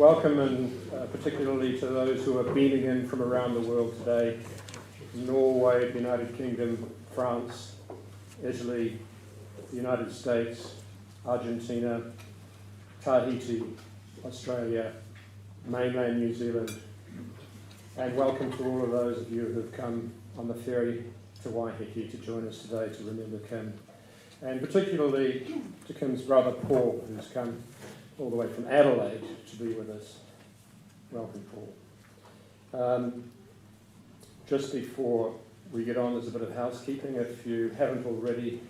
welcome, and particularly to those who are beaming in from around the world today: Norway, the United Kingdom, France, Italy, the United States, Argentina, Tahiti, Australia, mainland New Zealand, and welcome to all of those of you who have come on the ferry to Waiheke to join us today to remember Kim, and particularly to Kim's brother Paul, who's come all the way from Adelaide to be with us. Welcome, Paul. Just before we get on, there's a bit of housekeeping. If you haven't already,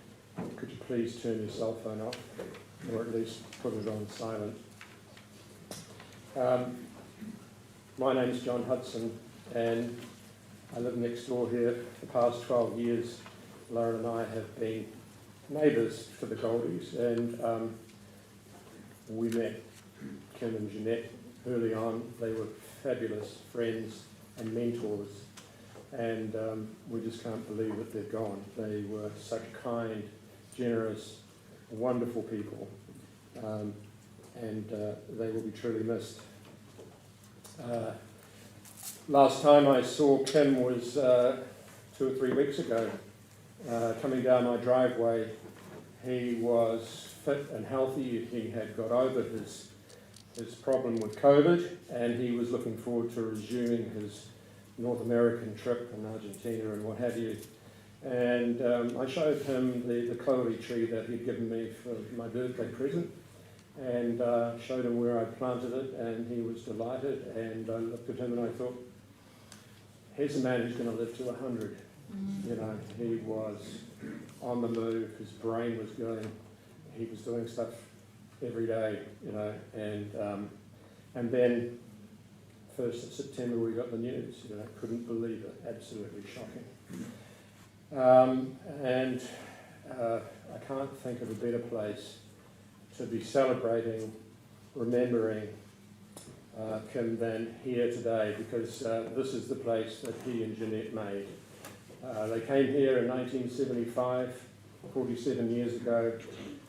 could you please turn your cell phone off, or at least put it on silent. My name is John Hudson, and I live next door here. For the past 12 years, Lauren and I have been neighbours to the Goldies, and we met Kim and Jeanette early on. They were fabulous friends and mentors, and we just can't believe that they're gone. They were such kind, generous, wonderful people, and they will be truly missed. Last time I saw Kim was 2 or 3 weeks ago, coming down my driveway. He was fit and healthy. He had got over his problem with COVID, and he was looking forward to resuming his North American trip in Argentina and what have you. And I showed him the kauri tree that he'd given me for my birthday present, and showed him where I planted it, and he was delighted. And I looked at him and I thought, here's a man who's going to live to 100. You know, he was on the move, his brain was going, he was doing stuff every day, you know, and then 1st of September we got the news, you know, couldn't believe it, absolutely shocking. And I can't think of a better place to be celebrating, remembering Kim than here today, because this is the place that he and Jeanette made. They came here in 1975, 47 years ago.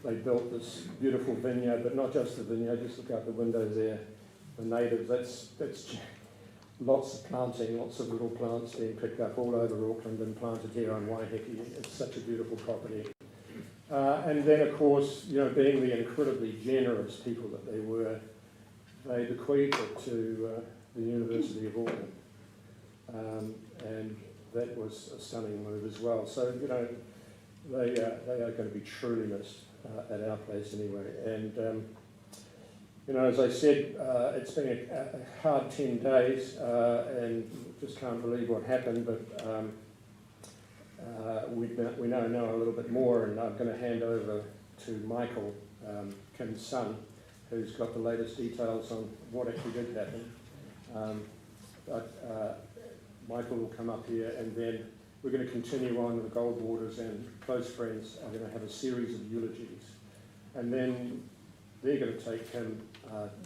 They built this beautiful vineyard, but not just the vineyard, just look out the windows there. The natives, that's lots of planting, lots of little plants being picked up all over Auckland and planted here on Waiheke. It's such a beautiful property. And then, of course, you know, being the incredibly generous people that they were, they bequeathed it to the University of Auckland. And that was a stunning move as well. So, you know, they are going to be truly missed at our place anyway. And, you know, as I said, it's been a hard 10 days, and just can't believe what happened, but we now know a little bit more, and I'm going to hand over to Michael, Kim's son, who's got the latest details on what actually did happen. But Michael will come up here, and then we're going to continue on with the Goldwaters, and close friends are going to have a series of eulogies. And then they're going to take him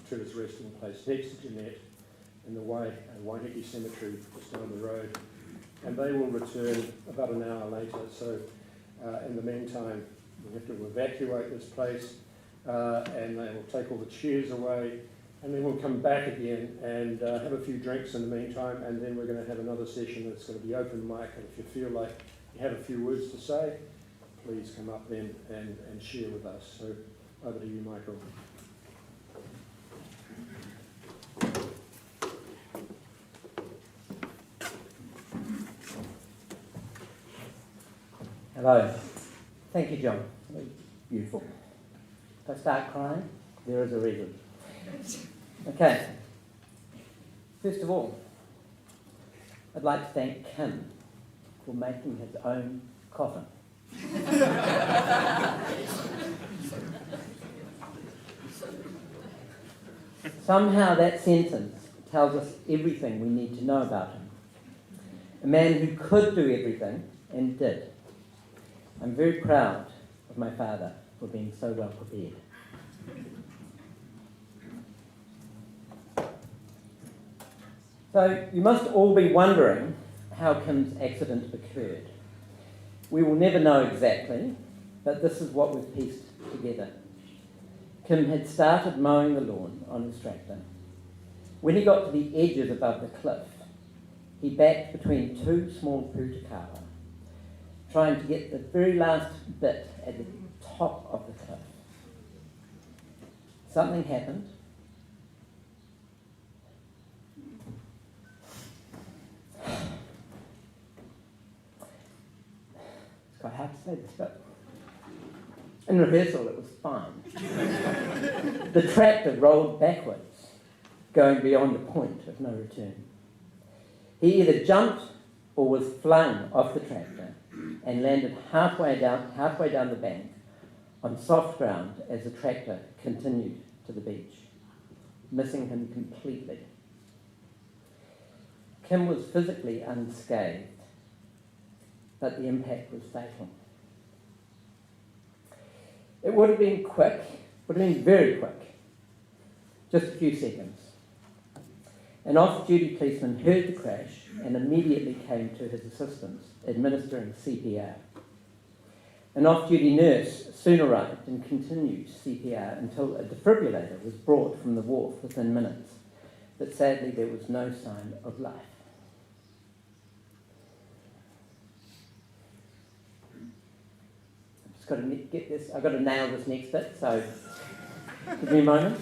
to his resting place next to Jeanette in the Waiheke Cemetery just down the road. And they will return about an hour later. So in the meantime, we have to evacuate this place, and they will take all the chairs away. And then we'll come back again and have a few drinks in the meantime, and then we're going to have another session that's going to be open mic. And if you feel like you have a few words to say, please come up then and share with us. So over to you, Michael. Hello. Thank you, John. Beautiful. If I start crying, there is a reason. Okay. First of all, I'd like to thank Kim for making his own coffin. Somehow that sentence tells us everything we need to know about him. A man who could do everything and did. I'm very proud of my father for being so well prepared. So you must all be wondering how Kim's accident occurred. We will never know exactly, but this is what we've pieced together. Kim had started mowing the lawn on his tractor When he got to the edges above the cliff, he backed between two small putakawa, trying to get the very last bit at the top of the cliff. Something happened. It's quite hard to say this, but in rehearsal it was fine. The tractor rolled backwards, going beyond a point of no return. He either jumped or was flung off the tractor and landed halfway down the bank on soft ground as the tractor continued to the beach, missing him completely. Kim was physically unscathed, but the impact was fatal. It would have been quick, would have been very quick, just a few seconds. An off-duty policeman heard the crash and immediately came to his assistance, administering CPR. An off-duty nurse soon arrived and continued CPR until a defibrillator was brought from the wharf within minutes, but sadly there was no sign of life. I've just got to get this, I've got to nail this next bit, so give me a moment.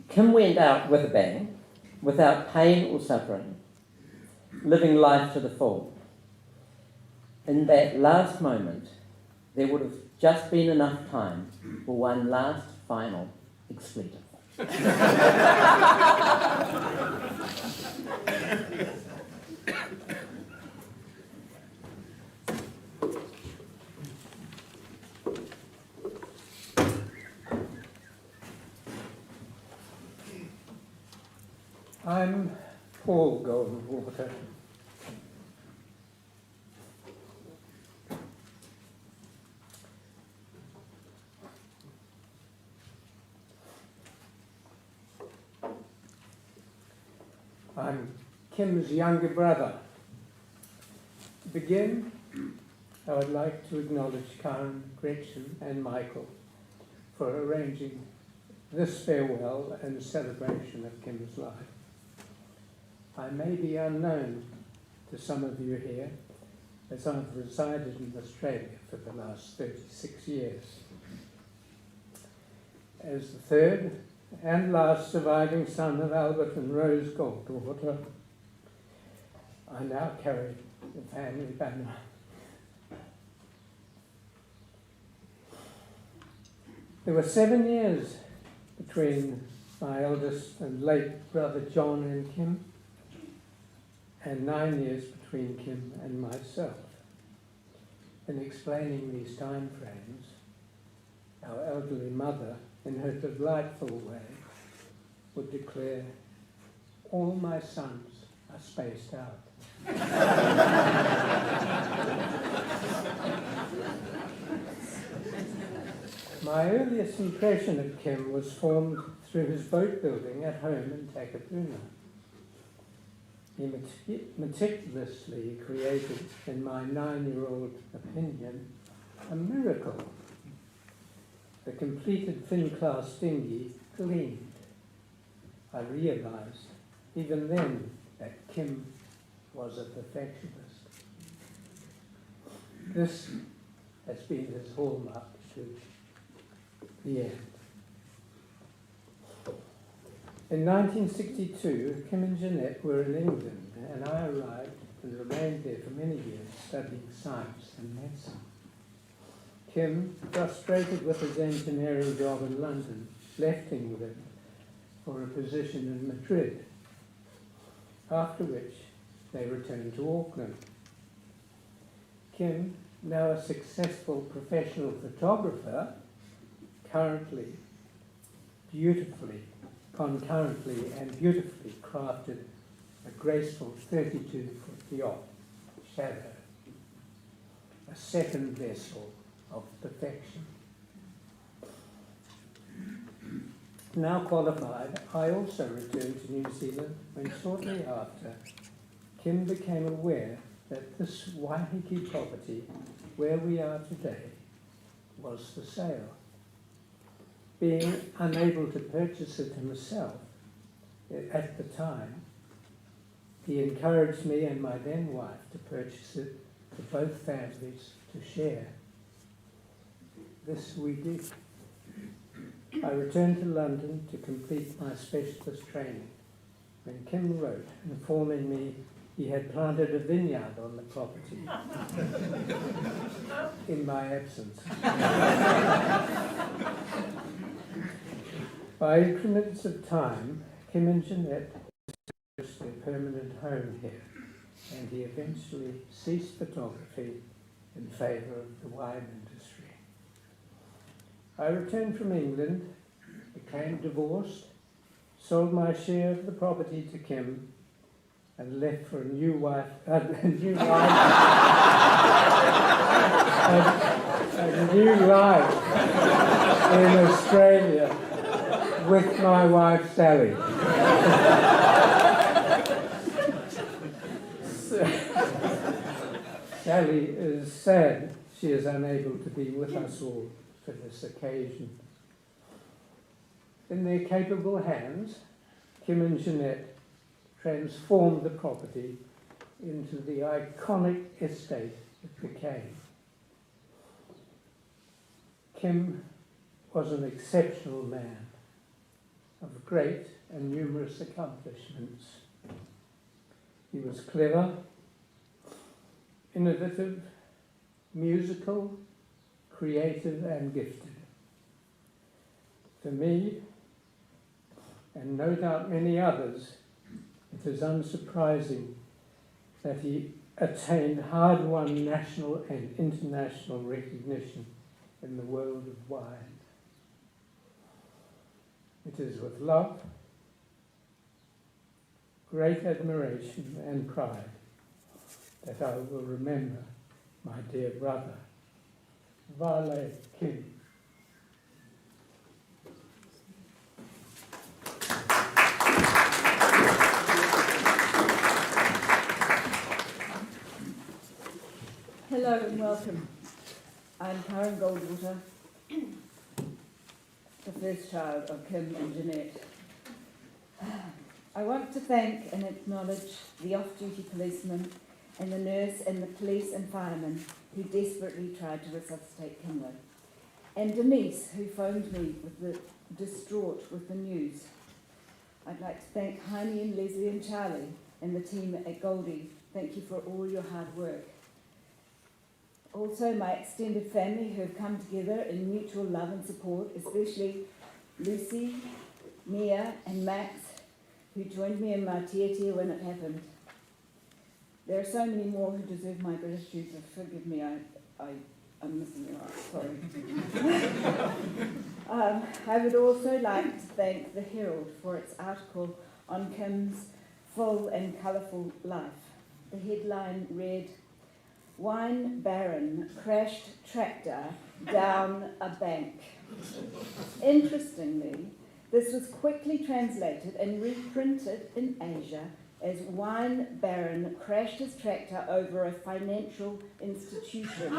Kim went out with a bang, without pain or suffering, living life to the full. In that last moment, there would have just been enough time for one last final expletive. I'm Paul Goldwater. I'm Kim's younger brother. To begin, I would like to acknowledge Karen, Gretchen and Michael for arranging this farewell and celebration of Kim's life. I may be unknown to some of you here, as I've resided in Australia for the last 36 years. As the third and last surviving son of Albert and Rose Goldwater, I now carry the family banner. There were 7 years between my eldest and late brother John and Kim, and 9 years between Kim and myself. In explaining these time frames, our elderly mother, in her delightful way, would declare, "All my sons are spaced out." My earliest impression of Kim was formed through his boat building at home in Takapuna. He meticulously created, in my 9-year-old opinion, a miracle. The completed fin-class dinghy gleamed. I realised, even then, that Kim was a perfectionist. This has been his hallmark to the end. In 1962, Kim and Jeanette were in England, and I arrived and remained there for many years studying science and medicine. Kim, frustrated with his engineering job in London, left England for a position in Madrid, after which they returned to Auckland. Kim, now a successful professional photographer, concurrently and beautifully crafted a graceful 32-foot yacht, Shadow, a second vessel of perfection. Now qualified, I also returned to New Zealand when shortly after Kim became aware that this Waiheke property, where we are today, was for sale. Being unable to purchase it himself, at the time, he encouraged me and my then wife to purchase it for both families to share. This we did. I returned to London to complete my specialist training when Kim wrote informing me he had planted a vineyard on the property in my absence. By increments of time, Kim and Jeanette established their permanent home here, and he eventually ceased photography in favour of the wine industry. I returned from England, became divorced, sold my share of the property to Kim, and left for a new life in Australia with my wife Sally. Sally is sad she is unable to be with us all for this occasion. In their capable hands, Kim and Jeanette transformed the property into the iconic estate it became. Kim was an exceptional man of great and numerous accomplishments. He was clever, innovative, musical, creative, and gifted. For me, and no doubt many others, it is unsurprising that he attained hard-won national and international recognition in the world of wine. It is with love, great admiration and pride that I will remember my dear brother, Vale Kim. Hello and welcome. I'm Kim Goldwater, the first child of Kim and Jeanette. I want to thank and acknowledge the off-duty policeman and the nurse and the police and firemen who desperately tried to resuscitate Kimbo, and Denise, who phoned me distraught with the news. I'd like to thank Heine and Leslie and Charlie and the team at Goldie. Thank you for all your hard work. Also, my extended family who have come together in mutual love and support, especially Lucy, Mia and Max, who joined me in my tia when it happened. There are so many more who deserve my gratitude, so forgive me, I'm missing you out, sorry. I would also like to thank the Herald for its article on Kim's full and colourful life. The headline read, "Wine Baron crashed tractor down a bank." Interestingly, this was quickly translated and reprinted in Asia as "Wine Baron crashed his tractor over a financial institution."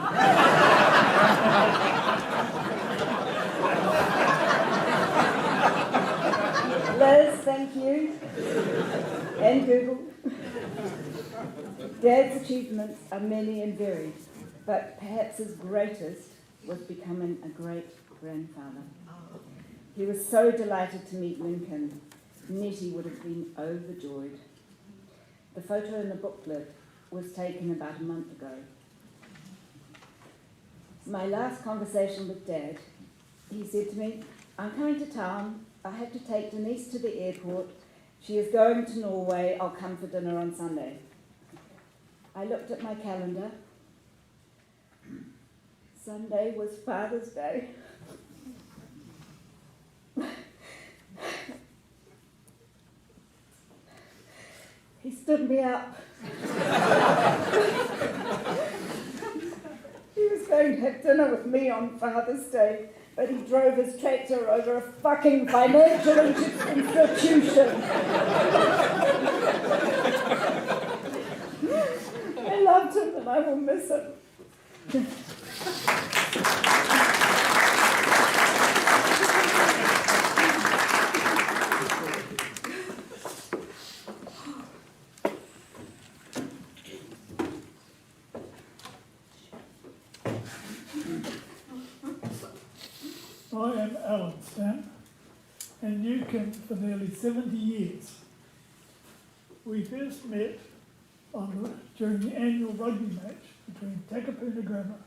Liz, thank you, and Google. Dad's achievements are many and varied, but perhaps his greatest was becoming a great-grandfather. He was so delighted to meet Lincoln. Nettie would have been overjoyed. The photo in the booklet was taken about a month ago. My last conversation with Dad, he said to me, "I'm coming to town. I have to take Denise to the airport. She is going to Norway. I'll come for dinner on Sunday." I looked at my calendar. Sunday was Father's Day. He stood me up. He was going to have dinner with me on Father's Day, but he drove his tractor over a fucking financial institution. I loved him and I will miss him. knew Kim for nearly 70 years. We first met during the annual rugby match between Takapuna Grammar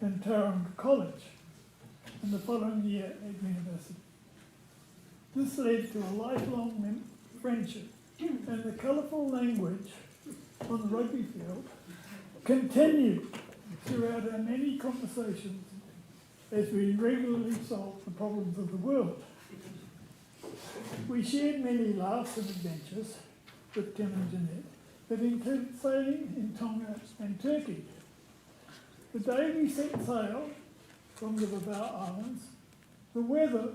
and Tauranga College, and the following year at university. This led to a lifelong friendship, and the colourful language on the rugby field continued throughout our many conversations as we regularly solved the problems of the world. We shared many laughs and adventures with Kim and Jeanette that included sailing in Tonga and Turkey. The day we set sail from the Babao Islands, the weather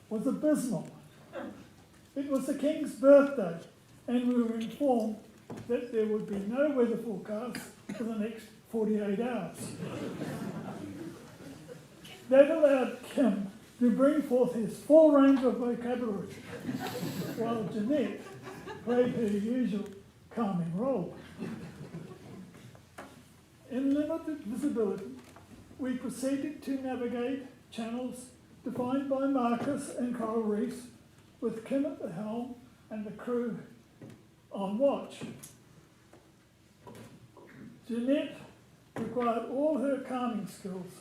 was abysmal. It was the King's birthday, and we were informed that there would be no weather forecast for the next 48 hours. That allowed Kim to bring forth his full range of vocabulary, while Jeanette played her usual calming role. In limited visibility, we proceeded to navigate channels defined by markers and coral reefs, with Kim at the helm and the crew on watch. Jeanette required all her calming skills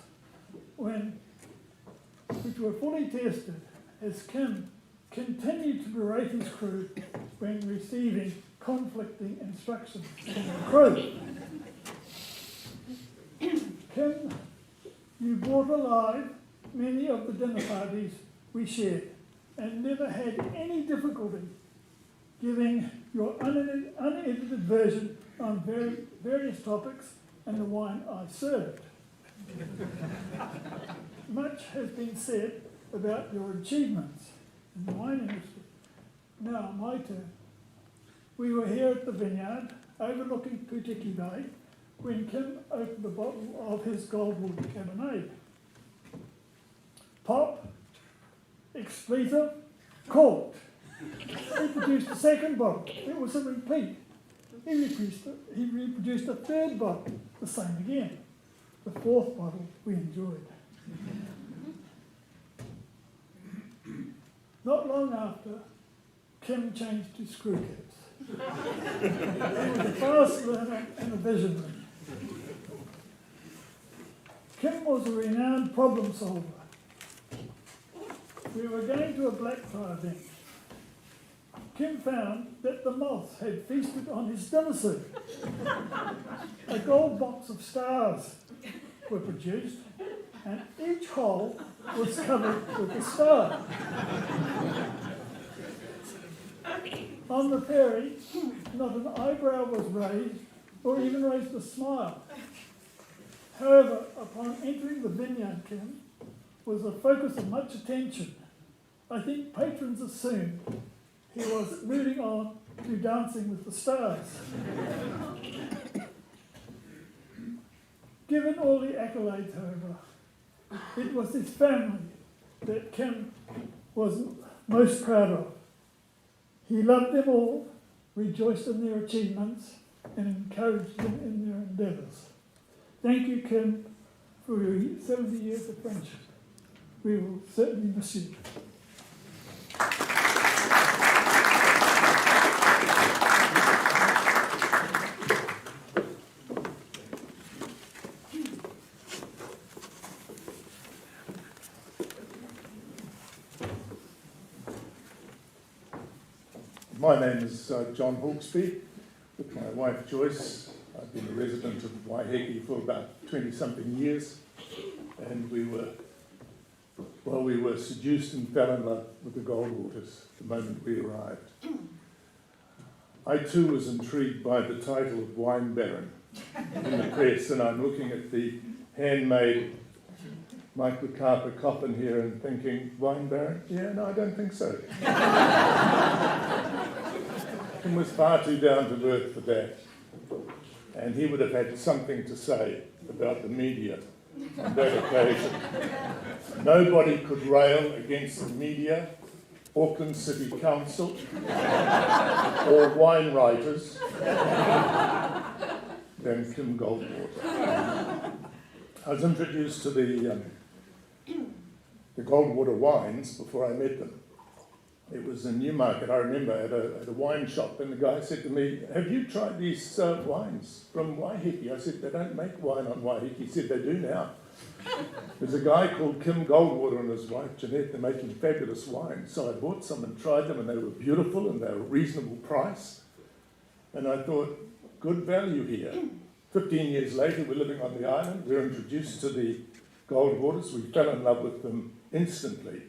which were fully tested as Kim continued to berate his crew when receiving conflicting instructions from the crew. Kim, you brought alive many of the dinner parties we shared and never had any difficulty giving your unedited version on various topics and the wine I served. Much has been said about your achievements in the wine industry. Now, my turn. We were here at the vineyard overlooking Putiki Bay when Kim opened the bottle of his Goldwater Cabernet. Pop, expletive, corked. He produced a second bottle. It was a repeat. He reproduced a third bottle, the same again. The fourth bottle we enjoyed. Not long after, Kim changed to screw caps. He was a fast learner and a visionary. Kim was a renowned problem solver. We were going to a black tie event. Kim found that the moths had feasted on his dinner suit. A gold box of stars were produced, and each hole was covered with a star. On the ferry, not an eyebrow was raised, or even raised a smile. However, upon entering the vineyard, Kim was the focus of much attention. I think patrons assumed he was moving on to Dancing with the Stars. Given all the accolades, however, it was his family that Kim was most proud of. He loved them all, rejoiced in their achievements, and encouraged them in their endeavours. Thank you, Kim, for your 70 years of friendship. We will certainly miss you. My name is John Hawksby. With my wife Joyce, I've been a resident of Waiheke for about 20-something years, and we were seduced and fell in love with the Goldwaters the moment we arrived. I too was intrigued by the title of Wine Baron in the press, and I'm looking at the handmade microcarpa coffin here and thinking, Wine Baron? Yeah, no, I don't think so. Kim was far too down to earth for that, and he would have had something to say about the media on that occasion. Nobody could rail against the media, Auckland City Council, or wine writers than Kim Goldwater. I was introduced to the Goldwater wines before I met them. It was in Newmarket, I remember, at a wine shop, and the guy said to me, "Have you tried these wines from Waiheke?" I said, "They don't make wine on Waiheke." He said, "They do now." There's a guy called Kim Goldwater and his wife Jeanette, they're making fabulous wines. So I bought some and tried them, and they were beautiful and they were a reasonable price. And I thought, good value here. 15 years later, we're living on the island, we're introduced to the Goldwaters, we fell in love with them instantly.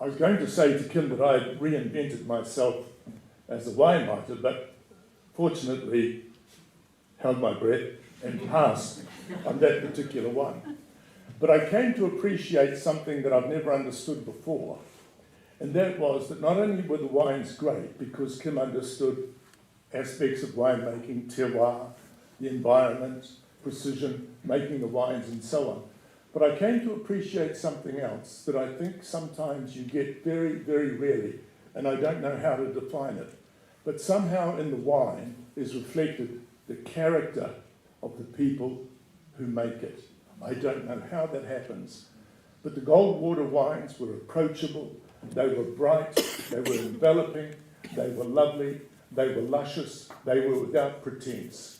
I was going to say to Kim that I had reinvented myself as a wine writer, but fortunately held my breath and passed on that particular one. But I came to appreciate something that I've never understood before, and that was that not only were the wines great, because Kim understood aspects of winemaking, terroir, the environment, precision, making the wines and so on, but I came to appreciate something else that I think sometimes you get very, very rarely, and I don't know how to define it. But somehow in the wine is reflected the character of the people who make it. I don't know how that happens. But the Goldwater wines were approachable, they were bright, they were enveloping, they were lovely, they were luscious, they were without pretense.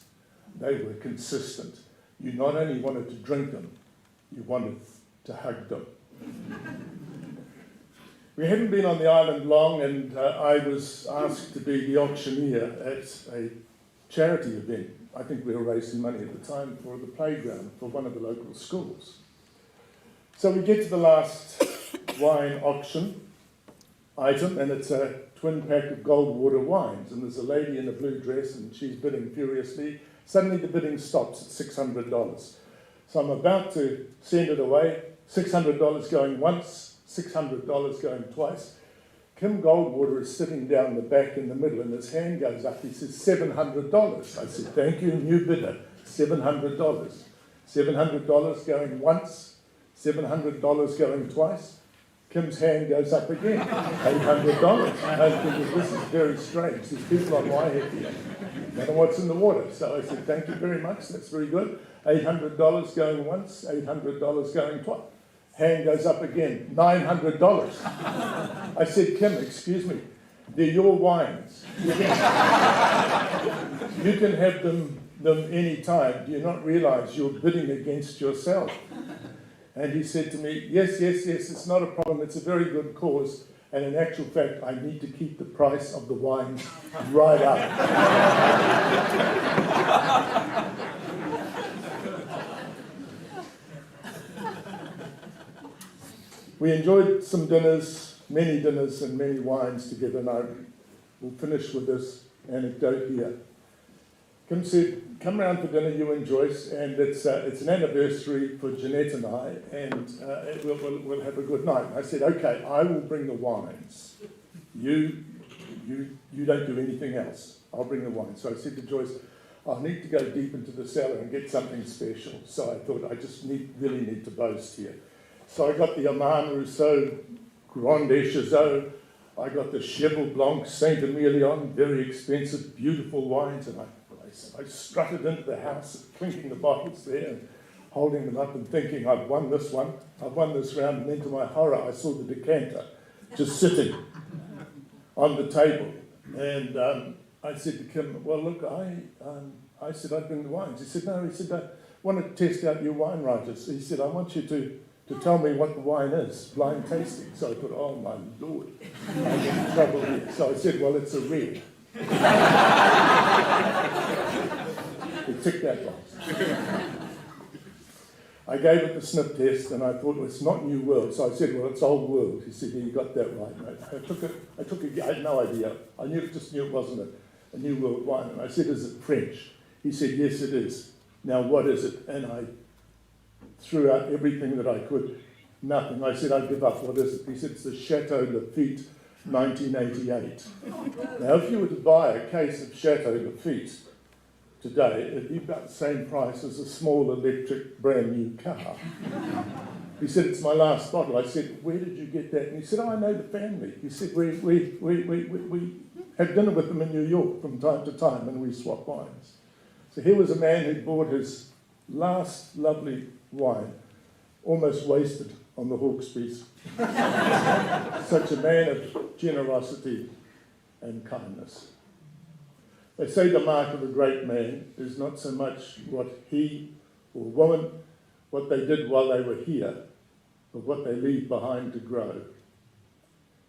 They were consistent. You not only wanted to drink them, you wanted to hug them. We hadn't been on the island long, and I was asked to be the auctioneer at a charity event. I think we were raising money at the time for the playground for one of the local schools. So we get to the last wine auction item, and it's a twin pack of Goldwater wines, and there's a lady in a blue dress and she's bidding furiously. Suddenly the bidding stops at $600. So I'm about to send it away, $600 going once, $600 going twice. Kim Goldwater is sitting down the back in the middle, and his hand goes up. He says, $700. I said, "Thank you, new bidder, $700. $700 going once, $700 going twice. Kim's hand goes up again, $800. I'm thinking, this is very strange. There's people on Waiheke, I don't know what's in the water. So I said, "Thank you very much, that's very good." $800 going once, $800 going twice. Hand goes up again, $900. I said, "Kim, excuse me, they're your wines. You can have them any time. Do you not realise you're bidding against yourself?" And he said to me, yes, it's not a problem. It's a very good cause. And in actual fact, I need to keep the price of the wines right up. We enjoyed some dinners, many dinners and many wines together, and I will finish with this anecdote here. Kim said, "Come round for dinner, you and Joyce, and it's an anniversary for Jeanette and I, and we'll have a good night." And I said, "Okay, I will bring the wines. You don't do anything else. I'll bring the wines." So I said to Joyce, "I'll need to go deep into the cellar and get something special." So I thought, I just really need to boast here. So I got the Aman Rousseau Grande Chazot. I got the Cheval Blanc Saint-Emilion, very expensive, beautiful wines, and I strutted into the house, clinking the bottles there and holding them up and thinking, I've won this one, I've won this round, and then to my horror I saw the decanter just sitting on the table. And I said to Kim, "Well, look, I said I'd bring the wines." He said, "No," he said, "I want to test out your wine writers." He said, "I want you to tell me what the wine is, blind tasting." So I thought, oh my Lord, I'm in trouble here. So I said, "Well, it's a red." He ticked that box. I gave it the sniff test, and I thought, well, it's not New World. So I said, "Well, it's Old World." He said, "Yeah, you got that right, mate." I had no idea. I just knew it wasn't a New World wine. And I said, "Is it French?" He said, "Yes, it is." "Now, what is it?" And I threw out everything that I could. Nothing. I said, "I give up. What is it?" He said, "It's the Chateau Lafite 1988. Now, if you were to buy a case of Chateau Lafite today, it'd be about the same price as a small electric brand new car. He said, "It's my last bottle." I said, "Where did you get that?" And he said, "Oh, I know the family." He said, we had dinner with them in New York from time to time, and we swapped wines. So here was a man who bought his last lovely wine, almost wasted on the Hawksby's. Such a man of generosity and kindness. They say the mark of a great man is not so much what he or woman, what they did while they were here, but what they leave behind to grow.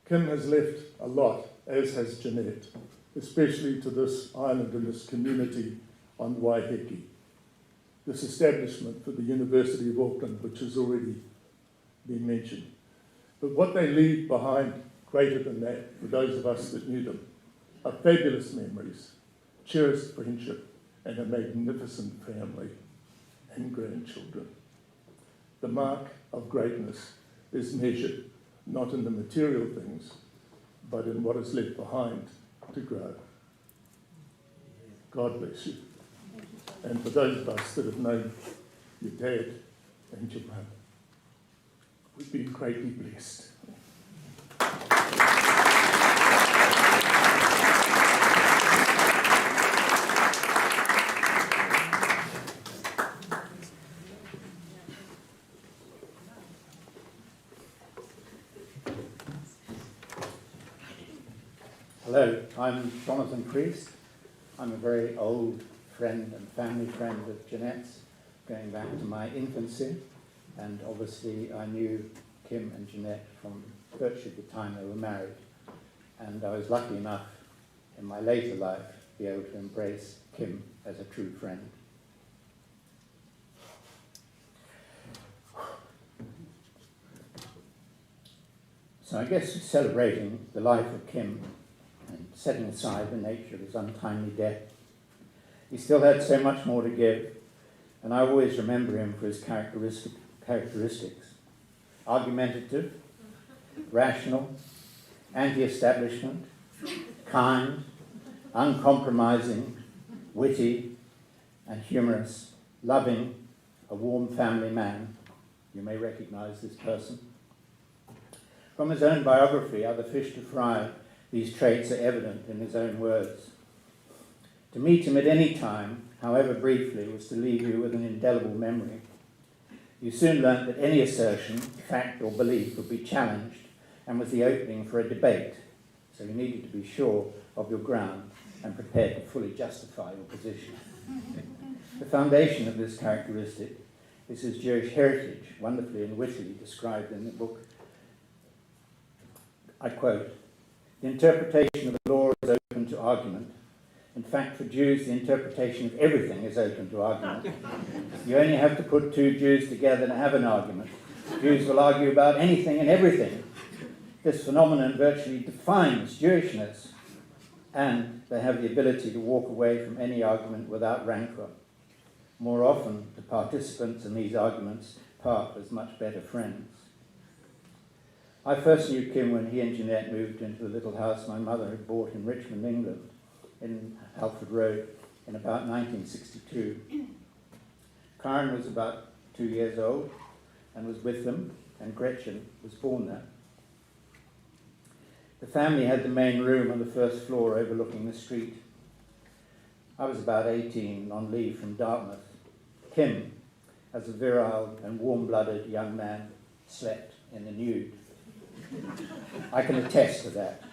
Kim has left a lot, as has Jeanette, especially to this island and this community on Waiheke, this establishment for the University of Auckland, which has already been mentioned. But what they leave behind, greater than that, for those of us that knew them, are fabulous memories, cherished friendship, and a magnificent family and grandchildren. The mark of greatness is measured not in the material things, but in what is left behind to grow. God bless you. And for those of us that have known your dad and your mum, we've been greatly blessed. Hello, I'm Jonathan Priest. I'm a very old friend and family friend of Jeanette's, going back to my infancy, and obviously I knew Kim and Jeanette from virtually the time they were married, and I was lucky enough in my later life to be able to embrace Kim as a true friend. So I guess celebrating the life of Kim and setting aside the nature of his untimely death, he still had so much more to give, and I always remember him for his characteristics. Argumentative, rational, anti-establishment, kind, uncompromising, witty, and humorous, loving, a warm family man. You may recognize this person. From his own biography, Other Fish to Fry, these traits are evident in his own words. To meet him at any time, however briefly, was to leave you with an indelible memory. You soon learnt that any assertion, fact or belief would be challenged and was the opening for a debate, so you needed to be sure of your ground and prepared to fully justify your position. The foundation of this characteristic is his Jewish heritage, wonderfully and wittily described in the book. I quote, "The interpretation of the law is open to argument. In fact, for Jews, the interpretation of everything is open to argument. You only have to put two Jews together to have an argument. Jews will argue about anything and everything. This phenomenon virtually defines Jewishness, and they have the ability to walk away from any argument without rancor. More often, the participants in these arguments part as much better friends." I first knew Kim when he and Jeanette moved into the little house my mother had bought in Richmond, England, in Halford Road, in about 1962. Karen was about 2 years old and was with them, and Gretchen was born there. The family had the main room on the first floor overlooking the street. I was about 18, on leave from Dartmouth. Kim, as a virile and warm-blooded young man, slept in the nude. I can attest to that.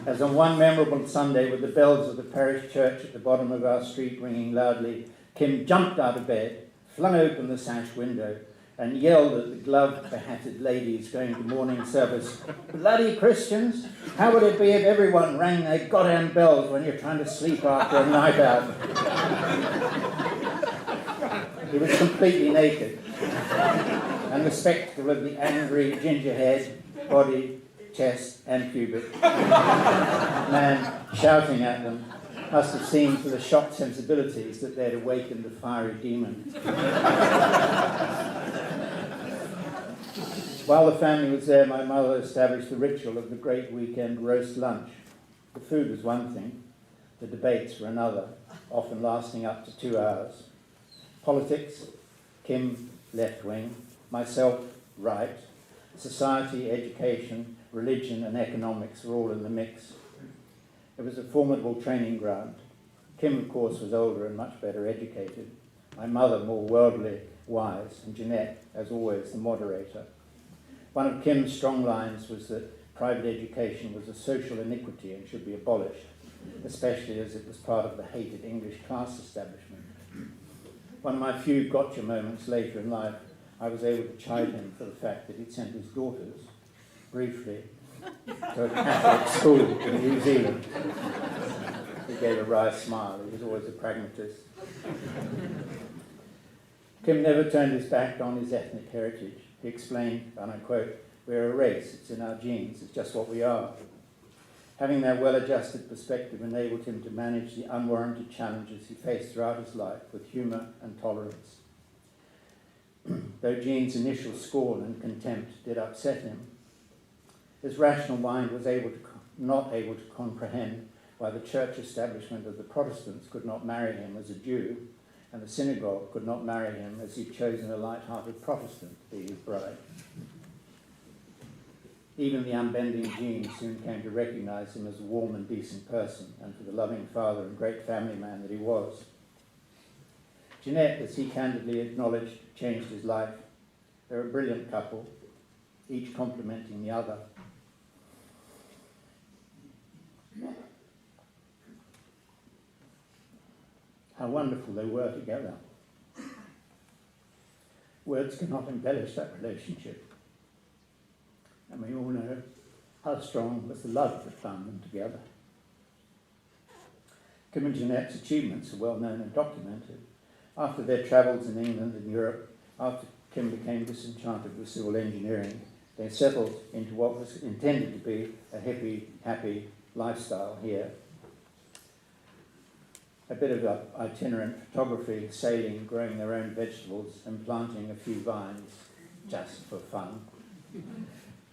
As on one memorable Sunday, with the bells of the parish church at the bottom of our street ringing loudly, Kim jumped out of bed, flung open the sash window, and yelled at the gloved, behatted ladies going to morning service, "Bloody Christians! How would it be if everyone rang their goddamn bells when you're trying to sleep after a night out?" He was completely naked, and the spectacle of the angry ginger head, body, chest, and pubic man shouting at them must have seemed to the shocked sensibilities that they'd awakened a fiery demon. While the family was there, my mother established the ritual of the great weekend roast lunch. The food was one thing, the debates were another, often lasting up to 2 hours. Politics, Kim left wing, myself right, society, education, religion and economics were all in the mix. It was a formidable training ground. Kim, of course, was older and much better educated. My mother, more worldly wise, and Jeanette, as always, the moderator. One of Kim's strong lines was that private education was a social iniquity and should be abolished, especially as it was part of the hated English class establishment. One of my few gotcha moments later in life, I was able to chide him for the fact that he'd sent his daughters, briefly, to a Catholic school in New Zealand. He gave a wry smile. He was always a pragmatist. Kim never turned his back on his ethnic heritage. He explained, and I quote, "We're a race, it's in our genes, it's just what we are." Having that well-adjusted perspective enabled him to manage the unwarranted challenges he faced throughout his life with humour and tolerance. Though Jean's initial scorn and contempt did upset him, his rational mind was not able to comprehend why the church establishment of the Protestants could not marry him as a Jew, and the synagogue could not marry him as he'd chosen a light-hearted Protestant to be his bride. Even the unbending Jean soon came to recognise him as a warm and decent person, and for the loving father and great family man that he was. Jeanette, as he candidly acknowledged, changed his life. They're a brilliant couple, each complementing the other. How wonderful they were together. Words cannot embellish that relationship. And we all know how strong was the love that bound them together. Kim and Jeanette's achievements are well known and documented. After their travels in England and Europe, after Kim became disenchanted with civil engineering, they settled into what was intended to be a hippie, happy lifestyle here. A bit of itinerant photography, sailing, growing their own vegetables, and planting a few vines, just for fun.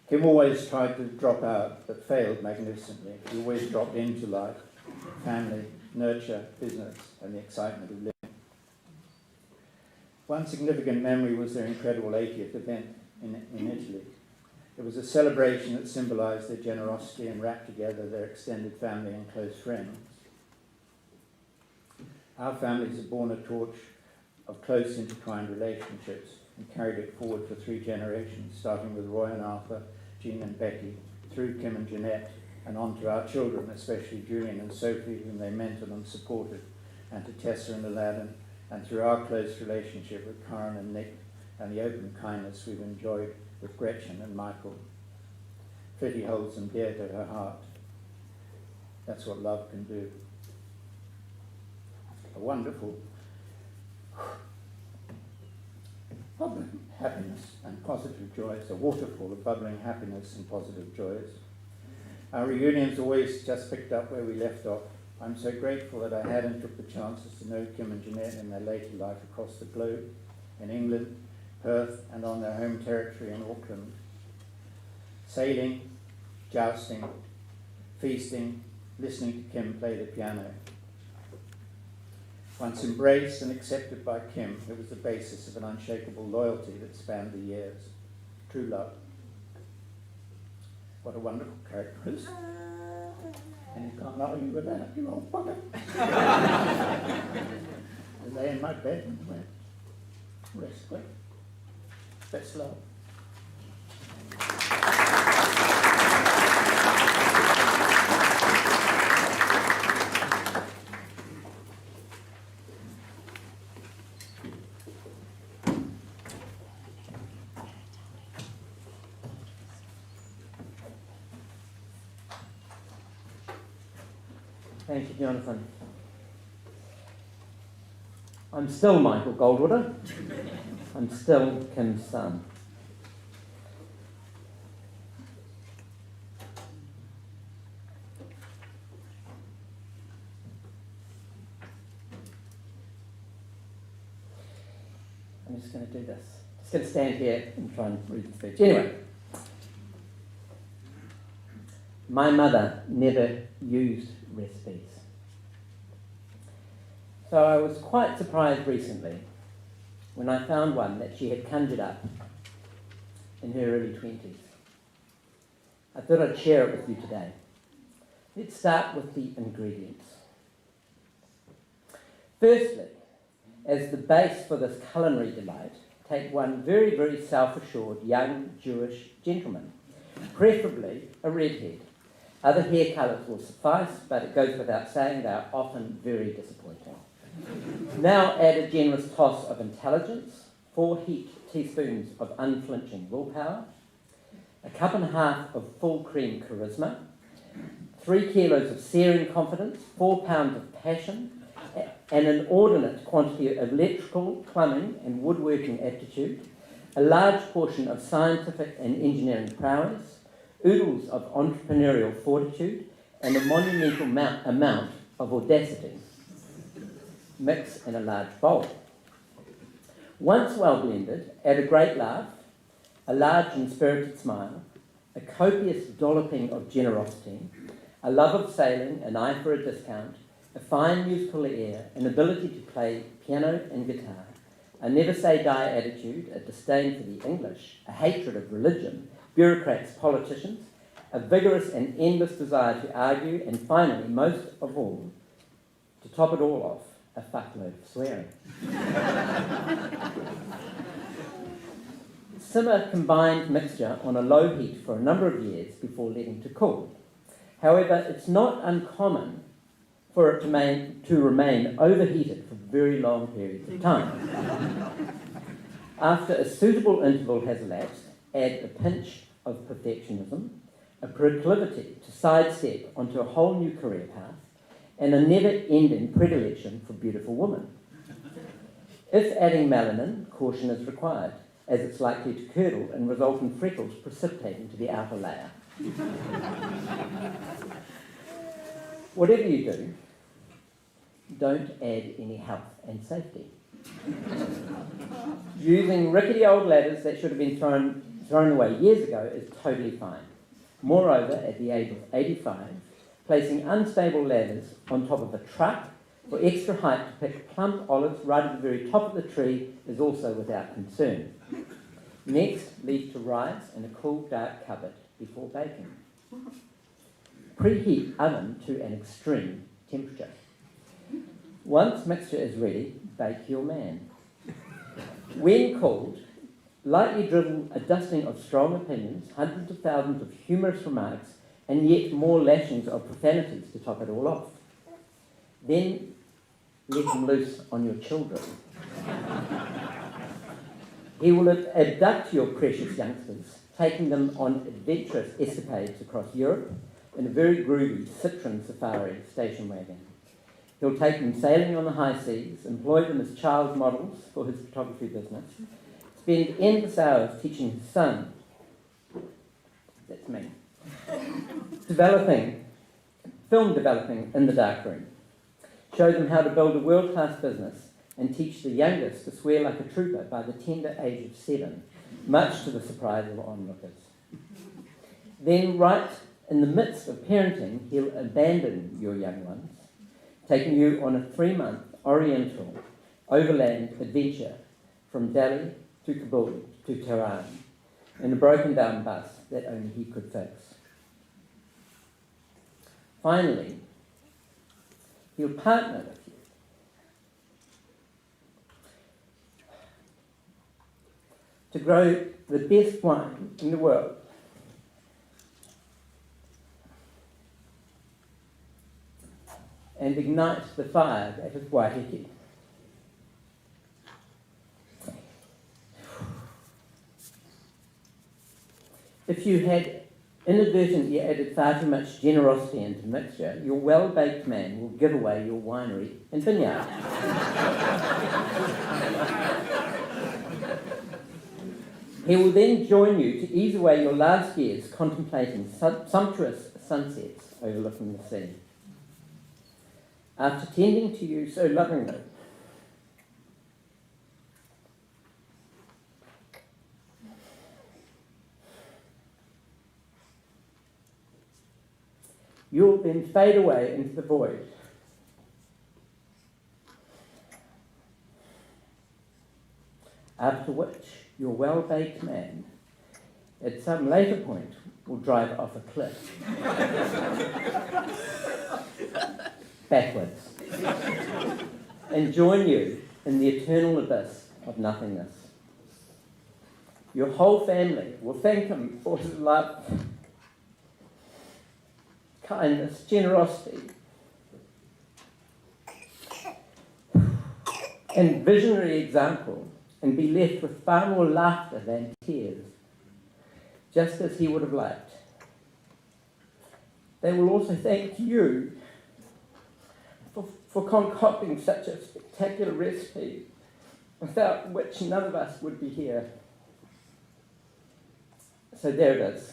Kim always tried to drop out, but failed magnificently. He always dropped into life, family, nurture, business, and the excitement of living. One significant memory was their incredible 80th event in Italy. It was a celebration that symbolised their generosity and wrapped together their extended family and close friends. Our families have borne a torch of close intertwined relationships and carried it forward for 3 generations, starting with Roy and Arthur, Jean and Becky, through Kim and Jeanette, and on to our children, especially Julian and Sophie, whom they mentored and supported, and to Tessa and Aladdin, and through our close relationship with Karen and Nick, and the open kindness we've enjoyed with Gretchen and Michael. Fitty holds them dear to her heart. That's what love can do. A wonderful bubbling happiness and positive joys, a waterfall of bubbling happiness and positive joys. Our reunions always just picked up where we left off. I'm so grateful that I had and took the chances to know Kim and Jeanette in their later life across the globe, in England, Perth, and on their home territory in Auckland. Sailing, jousting, feasting, listening to Kim play the piano. Once embraced and accepted by Kim, it was the basis of an unshakable loyalty that spanned the years. True love. What a wonderful characteristic. And you can't argue with that, you old bugger. I lay in my bed and went, rest quick. Best love. Thank you, Jonathan. I'm still Michael Goldwater. I'm still Kim's son. I'm just going to do this. Just going to stand here and try and read the speech. Anyway, my mother never used recipes. So I was quite surprised recently when I found one that she had conjured up in her early 20s. I thought I'd share it with you today. Let's start with the ingredients. Firstly, As the base for this culinary delight, take one very, very self-assured young Jewish gentleman, preferably a redhead. Other hair colours will suffice, but it goes without saying they are often very disappointing. Now add a generous toss of intelligence, 4 heaped teaspoons of unflinching willpower, a cup and a half of full cream charisma, 3 kilos of searing confidence, 4 pounds of passion, an inordinate quantity of electrical, plumbing and woodworking aptitude, a large portion of scientific and engineering prowess, oodles of entrepreneurial fortitude, and a monumental amount of audacity. Mix in a large bowl. Once well blended, add a great laugh, a large and spirited smile, a copious dolloping of generosity, a love of sailing, an eye for a discount, a fine musical ear, an ability to play piano and guitar, a never-say-die attitude, a disdain for the English, a hatred of religion, bureaucrats, politicians, a vigorous and endless desire to argue, and finally, most of all, to top it all off, a fuckload of swearing. Simmer combined mixture on a low heat for a number of years before letting to cool. However, it's not uncommon for it to remain overheated for very long periods of time. After a suitable interval has elapsed, add a pinch of perfectionism, a proclivity to sidestep onto a whole new career path, and a never-ending predilection for beautiful women. If adding melanin, caution is required, as it's likely to curdle and result in freckles precipitating to the outer layer. Whatever you do, don't add any health and safety. Using rickety old ladders that should have been thrown away years ago is totally fine. Moreover, at the age of 85, placing unstable ladders on top of a truck for extra height to pick plum olives right at the very top of the tree is also without concern. Next, leave to rise in a cool, dark cupboard before baking. Preheat oven to an extreme temperature. Once mixture is ready, bake your man. When cooled, lightly drizzle a dusting of strong opinions, hundreds of thousands of humorous remarks, and yet more lashings of profanities to top it all off. Then let him loose on your children. He will abduct your precious youngsters, taking them on adventurous escapades across Europe in a very groovy Citroen Safari station wagon. He'll take them sailing on the high seas, employ them as child models for his photography business, spend endless hours teaching his son, that's me, film developing in the darkroom, show them how to build a world-class business, and teach the youngest to swear like a trooper by the tender age of 7, much to the surprise of onlookers. Then, right in the midst of parenting, he'll abandon your young ones, taking you on a 3-month oriental overland adventure from Delhi to Kabul to Tehran in a broken-down bus that only he could fix. Finally, he'll partner with you to grow the best wine in the world. And ignite the fire that is Waiheke. If you had inadvertently added far too much generosity into the mixture, your well-baked man will give away your winery and vineyard. He will then join you to ease away your last years contemplating sumptuous sunsets overlooking the sea. After tending to you so lovingly, you'll then fade away into the void. After which, your well-baked man, at some later point, will drive off a cliff. Backwards. And join you in the eternal abyss of nothingness. Your whole family will thank him for his love, kindness, generosity, and visionary example, and be left with far more laughter than tears, just as he would have liked. They will also thank you for concocting such a spectacular recipe, without which none of us would be here. So there it is.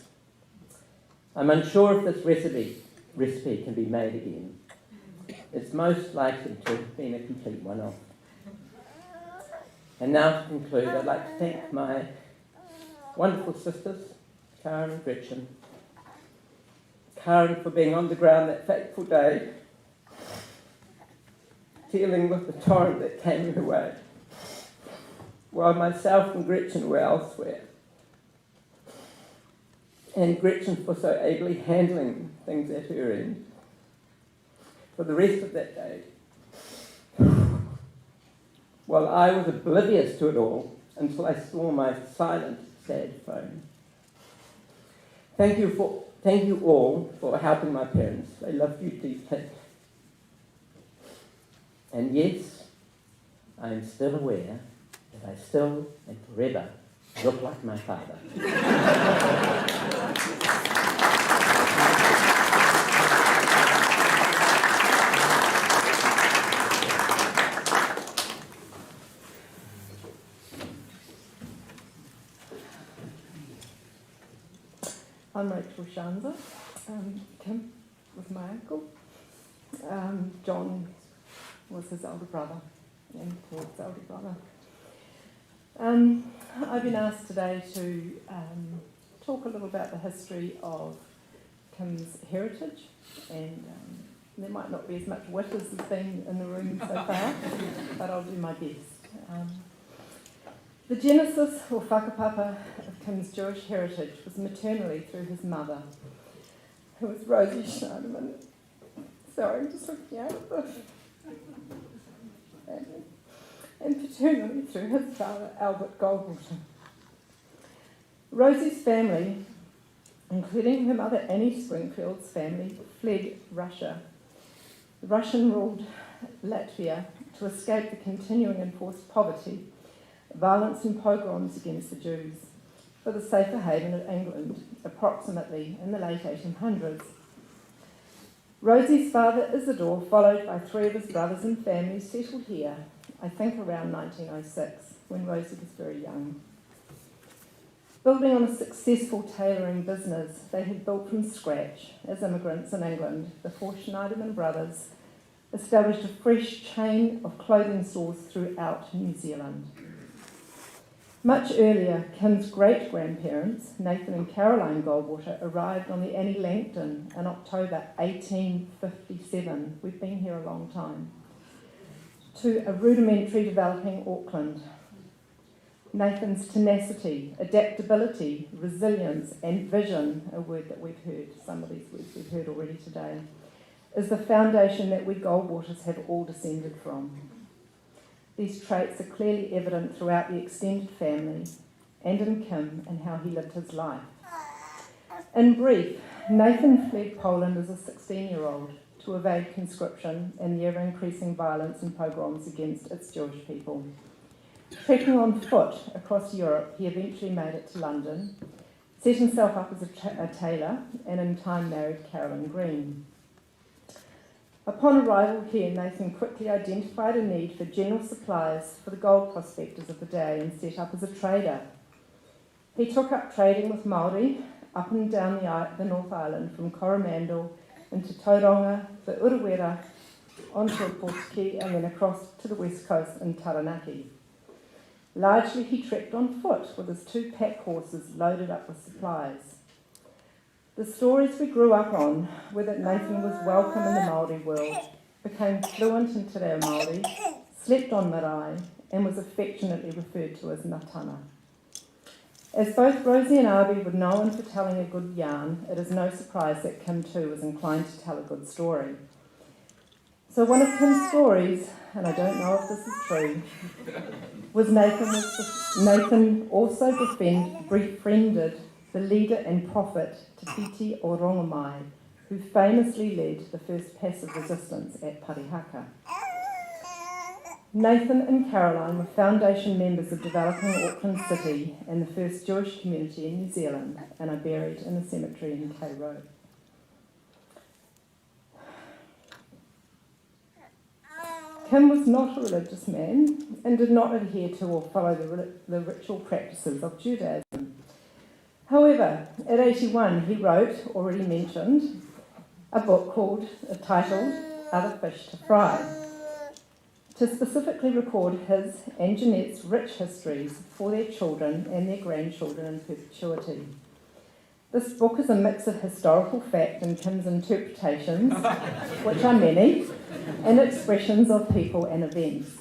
I'm unsure if this recipe can be made again. It's most likely to have been a complete one-off. And now to conclude, I'd like to thank my wonderful sisters, Karen and Gretchen. Karen for being on the ground that fateful day, dealing with the torrent that came her way, while myself and Gretchen were elsewhere. And Gretchen for so ably handling things at her end. For the rest of that day, while I was oblivious to it all until I saw my silent, sad phone. Thank you all for helping my parents. They loved you deeply. And yes, I am still aware that I still and forever look like my father. I'm Rachel Shanza. Kim was my uncle. John was his elder brother, and Paul's elder brother. I've been asked today to talk a little about the history of Kim's heritage, and there might not be as much wit as has been in the room so far, but I'll do my best. The genesis, or whakapapa, of Kim's Jewish heritage was maternally through his mother, who was Rosie Schneiderman. Sorry, I'm just looking out at this. And paternally through his father, Albert Goldwater. Rosie's family, including her mother Annie Springfield's family, fled Russia. The Russian-ruled Latvia to escape the continuing enforced poverty, violence and pogroms against the Jews, for the safer haven of England, approximately in the late 1800s. Rosie's father, Isidore, followed by three of his brothers and family, settled here, I think around 1906, when Rosie was very young. Building on a successful tailoring business they had built from scratch as immigrants in England, the four Schneiderman brothers established a fresh chain of clothing stores throughout New Zealand. Much earlier, Kim's great-grandparents, Nathan and Caroline Goldwater, arrived on the Annie Langton in October 1857. We've been here a long time. To a rudimentary developing Auckland. Nathan's tenacity, adaptability, resilience, and vision, a word that we've heard, some of these words we've heard already today, is the foundation that we Goldwaters have all descended from. These traits are clearly evident throughout the extended family and in Kim and how he lived his life. In brief, Nathan fled Poland as a 16-year-old to evade conscription and the ever-increasing violence and pogroms against its Jewish people. Trekking on foot across Europe, he eventually made it to London, set himself up as a tailor, and in time married Carolyn Green. Upon arrival here, Nathan quickly identified a need for general supplies for the gold prospectors of the day and set up as a trader. He took up trading with Māori up and down the North Island, from Coromandel into Tauranga, the Urewera, onto Pōtiki, and then across to the west coast in Taranaki. Largely he trekked on foot with his 2 pack horses loaded up with supplies. The stories we grew up on were that Nathan was welcome in the Māori world, became fluent in Te Reo Māori, slept on marae, and was affectionately referred to as Natana. As both Rosie and Abi were known for telling a good yarn, it is no surprise that Kim too was inclined to tell a good story. So one of Kim's stories, and I don't know if this is true, was Nathan also befriended the leader and prophet Te Piti o Rongomai, who famously led the first passive resistance at Parihaka. Nathan and Caroline were foundation members of developing Auckland City and the first Jewish community in New Zealand, and are buried in the cemetery in K Road. Kim was not a religious man and did not adhere to or follow the ritual practices of Judaism. However, at 81 he wrote, already mentioned, a book titled Other Fish to Fry, to specifically record his and Jeanette's rich histories for their children and their grandchildren in perpetuity. This book is a mix of historical fact and Kim's interpretations, which are many, and expressions of people and events.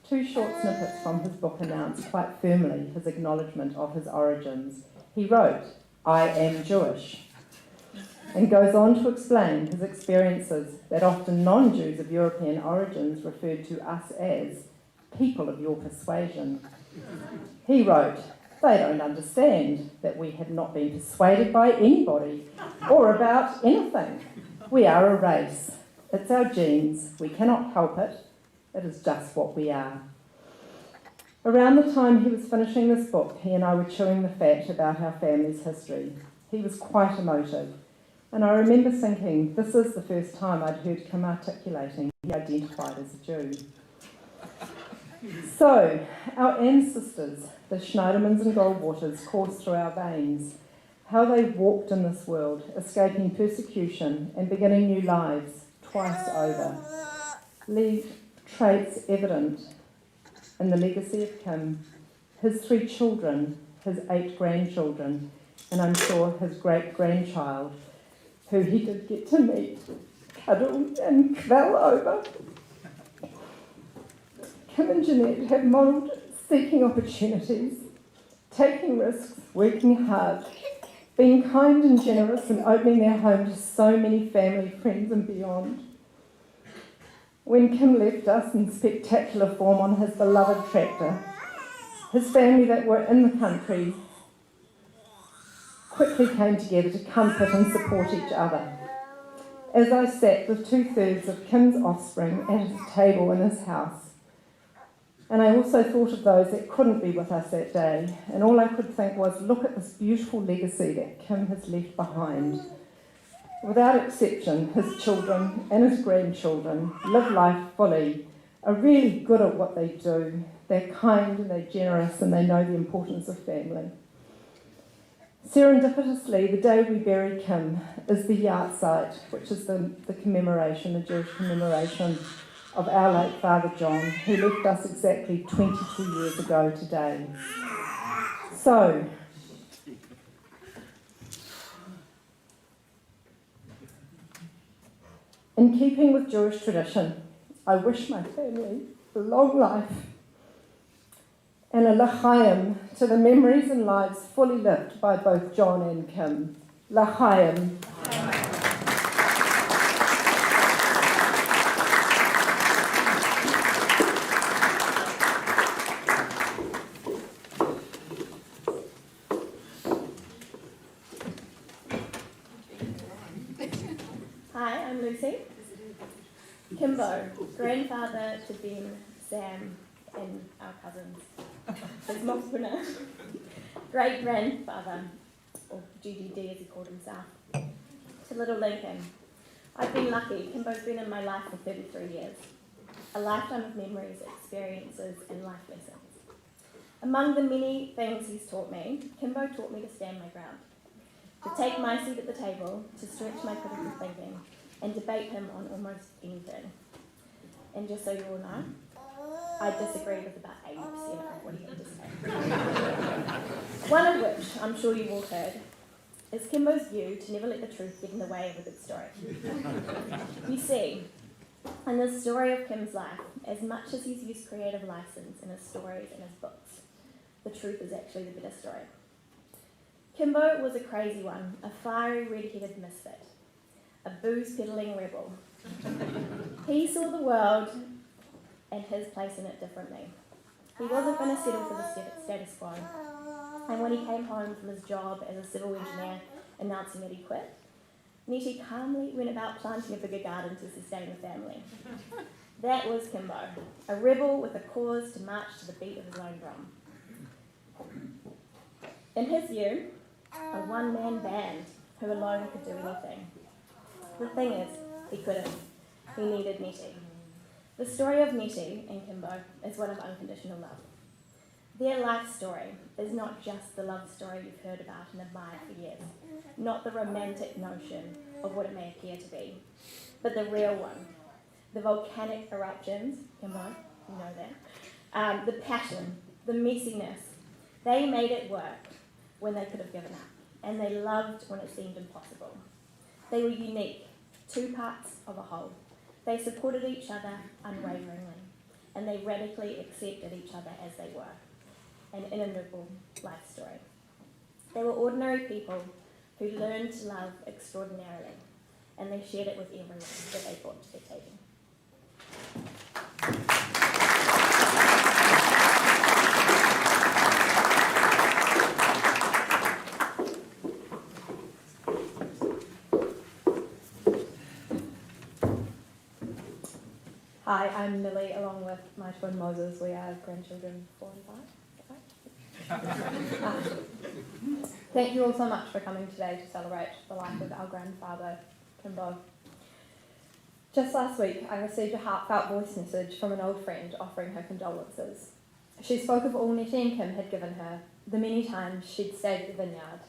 Two short snippets from his book announce quite firmly his acknowledgement of his origins. He wrote, "I am Jewish," and goes on to explain his experiences that often non-Jews of European origins referred to us as people of your persuasion. He wrote, "They don't understand that we have not been persuaded by anybody or about anything. We are a race. It's our genes. We cannot help it. It is just what we are." Around the time he was finishing this book, he and I were chewing the fat about our family's history. He was quite emotive, and I remember thinking this is the first time I'd heard Kim articulating he identified as a Jew. So, our ancestors, the Schneidermans and Goldwaters, coursed through our veins. How they walked in this world, escaping persecution and beginning new lives twice over, leave traits evident in the legacy of Kim, his 3 children, his 8 grandchildren, and I'm sure his great-grandchild, who he did get to meet, cuddle and quell over. Kim and Jeanette have modelled seeking opportunities, taking risks, working hard, being kind and generous and opening their home to so many family, friends and beyond. When Kim left us in spectacular form on his beloved tractor, his family that were in the country quickly came together to comfort and support each other. As I sat with 2/3 of Kim's offspring at his table in his house, and I also thought of those that couldn't be with us that day, and all I could think was, look at this beautiful legacy that Kim has left behind. Without exception, his children and his grandchildren live life fully, are really good at what they do. They're kind and they're generous and they know the importance of family. Serendipitously, the day we bury Kim is the yahrzeit, which is the commemoration, the Jewish commemoration of our late Father John, who left us exactly 22 years ago today. So, in keeping with Jewish tradition, I wish my family a long life and a l'chaim to the memories and lives fully lived by both John and Kim. L'chaim. Hi, I'm Lucy. Kimbo, grandfather to Ben, Sam, and our cousins. There's multiple now. Great-grandfather, or GGD as he called himself, to little Lincoln. I've been lucky. Kimbo's been in my life for 33 years. A lifetime of memories, experiences, and life lessons. Among the many things he's taught me, Kimbo taught me to stand my ground, to take my seat at the table, to stretch my critical thinking, and debate him on almost anything. And just so you all know, I disagree with about 80% of what he had to say. One of which, I'm sure you've all heard, is Kimbo's view to never let the truth get in the way of a good story. You see, in the story of Kim's life, as much as he's used creative license in his stories and his books, the truth is actually the better story. Kimbo was a crazy one, a fiery, red-headed misfit. a booze-peddling rebel. He saw the world and his place in it differently. He wasn't going to settle for the status quo. And when he came home from his job as a civil engineer, announcing that he quit, Nettie calmly went about planting a bigger garden to sustain the family. That was Kimbo, a rebel with a cause to march to the beat of his own drum. In his view, a one-man band who alone could do anything. The thing is, he couldn't. He needed Nettie. The story of Nettie and Kimbo is one of unconditional love. Their life story is not just the love story you've heard about and admired for years, not the romantic notion of what it may appear to be, but the real one. The volcanic eruptions, Kimbo, you know that, the passion, the messiness. They made it work when they could have given up, and they loved when it seemed impossible. They were unique, two parts of a whole. They supported each other unwaveringly, and they radically accepted each other as they were. An inimitable life story. They were ordinary people who learned to love extraordinarily, and they shared it with everyone that they brought to the table. Hi, I'm Millie, along with my twin Moses. We are grandchildren 4 and 5. Thank you all so much for coming today to celebrate the life of our grandfather, Kimbo. Just last week, I received a heartfelt voice message from an old friend offering her condolences. She spoke of all Nettie and Kim had given her, the many times she'd stayed at the vineyard,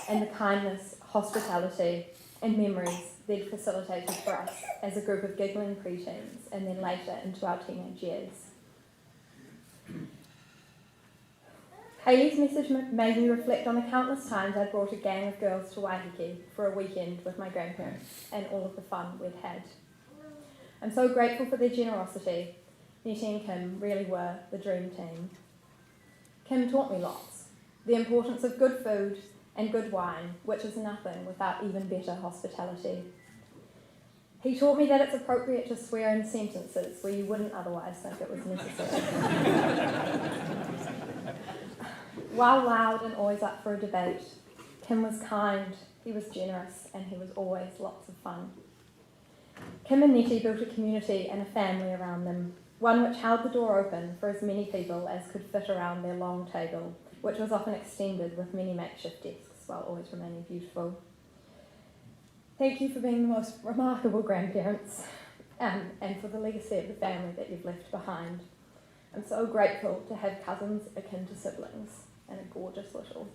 and the kindness, hospitality, and memories they'd facilitated for us as a group of giggling preteens and then later into our teenage years. Hayley's message made me reflect on the countless times I'd brought a gang of girls to Waiheke for a weekend with my grandparents and all of the fun we'd had. I'm so grateful for their generosity. Nettie and Kim really were the dream team. Kim taught me lots. The importance of good food and good wine, which is nothing without even better hospitality. He taught me that it's appropriate to swear in sentences where you wouldn't otherwise think it was necessary. While loud and always up for a debate, Kim was kind, he was generous, and he was always lots of fun. Kim and Nettie built a community and a family around them, one which held the door open for as many people as could fit around their long table, which was often extended with many makeshift desks while always remaining beautiful. Thank you for being the most remarkable grandparents and for the legacy of the family that you've left behind. I'm so grateful to have cousins akin to siblings and a gorgeous little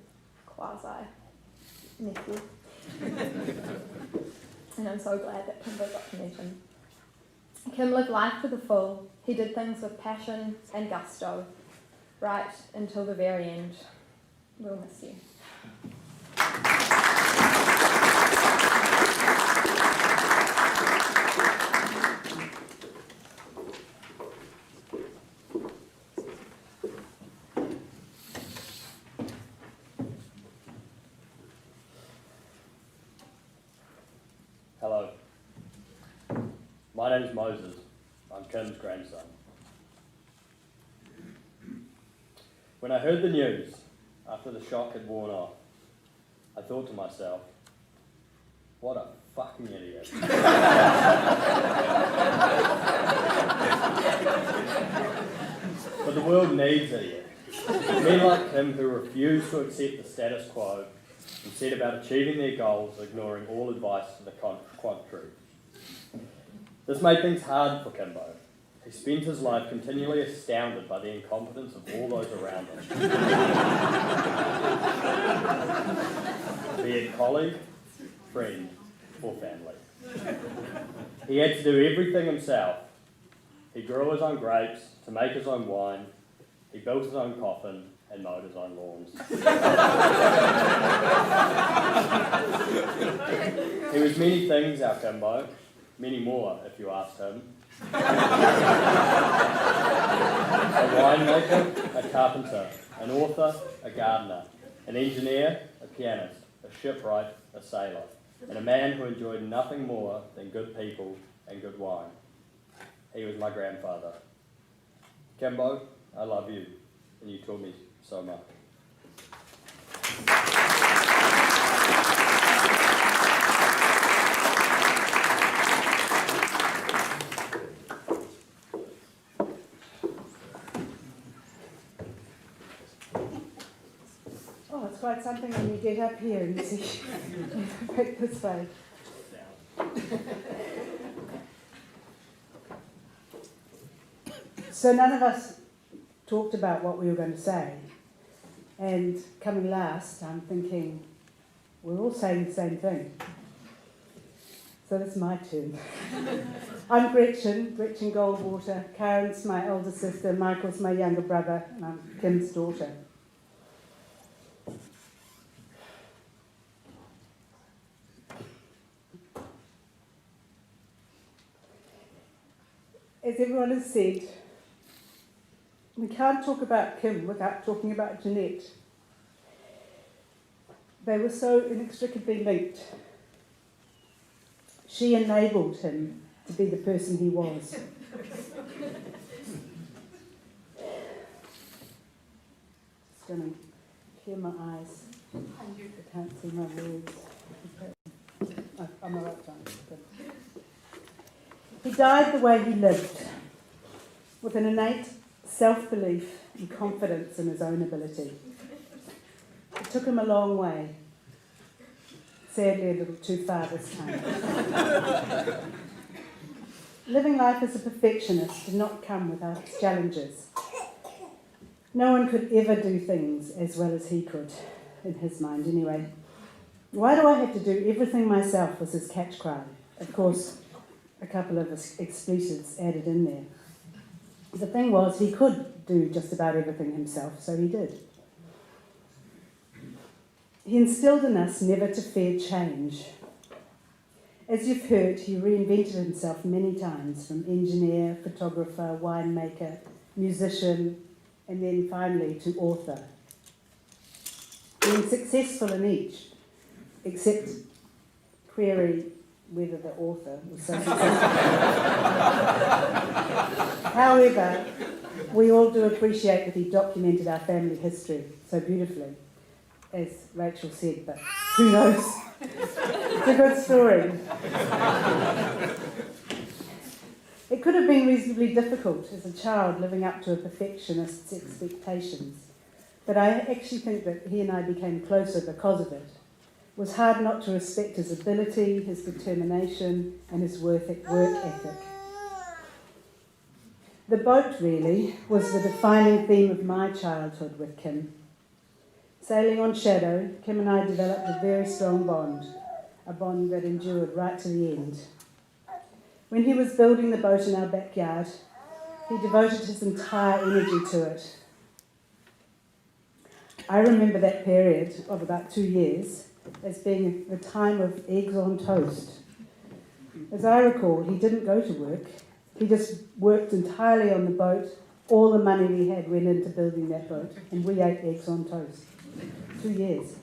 quasi-nephew. And I'm so glad that Kimbo got to meet him. Kim lived life to the full. He did things with passion and gusto, right until the very end. We'll miss you. Hello. My name's Moses. I'm Kim's grandson. When I heard the news, after the shock had worn off, I thought to myself, what a fucking idiot. But the world needs idiots. Men like Kim who refuse to accept the status quo and set about achieving their goals, ignoring all advice to the contrary. This made things hard for Kimbo. He spent his life continually astounded by the incompetence of all those around him. Be it colleague, friend, or family. He had to do everything himself. He grew his own grapes to make his own wine. He built his own coffin and mowed his own lawns. He was many things, our Kimbo. Many more, if you asked him. A winemaker, a carpenter, an author, a gardener, an engineer, a pianist, a shipwright, a sailor. and a man who enjoyed nothing more than good people and good wine. He was my grandfather. Kimbo, I love you, and you taught me so much. Oh, it's quite something when you get up here and see back this way. So none of us talked about what we were going to say. And coming last, I'm thinking, we're all saying the same thing. So it's my turn. I'm Gretchen Goldwater. Karen's my older sister, Michael's my younger brother, and I'm Kim's daughter. As everyone has said, we can't talk about Kim without talking about Jeanette. They were so inextricably linked. She enabled him to be the person he was. Just going to clear my eyes. I can't see my words. I'm all right, John. Good. He died the way he lived, with an innate self-belief and confidence in his own ability. It took him a long way, sadly a little too far this time. Living life as a perfectionist did not come without its challenges. No one could ever do things as well as he could, in his mind anyway. Why do I have to do everything myself was his catch cry. Of course, a couple of expletives added in there. The thing was, he could do just about everything himself, so he did. He instilled in us never to fear change. As you've heard, he reinvented himself many times, from engineer, photographer, winemaker, musician, and then finally to author. Being successful in each, except query whether the author was so successful. However, we all do appreciate that he documented our family history so beautifully, as Rachel said, but who knows? It's a good story. It could have been reasonably difficult as a child living up to a perfectionist's expectations, but I actually think that he and I became closer because of it. It was hard not to respect his ability, his determination, and his work ethic. The boat, really, was the defining theme of my childhood with Kim. Sailing on Shadow, Kim and I developed a very strong bond, a bond that endured right to the end. When he was building the boat in our backyard, he devoted his entire energy to it. I remember that period of about 2 years as being the time of eggs on toast. As I recall, he didn't go to work. He just worked entirely on the boat. All the money we had went into building that boat, and we ate eggs on toast. 2 years.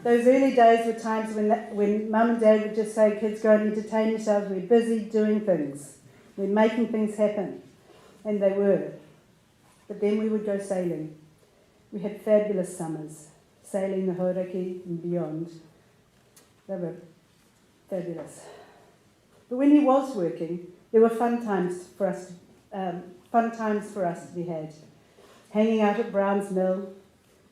Those early days were times when Mum and Dad would just say, kids, go and entertain yourselves. We're busy doing things. We're making things happen. And they were. But then we would go sailing. We had fabulous summers, sailing the Hauraki and beyond. They were fabulous. But when he was working, there were fun times for us to be had. Hanging out at Brown's Mill,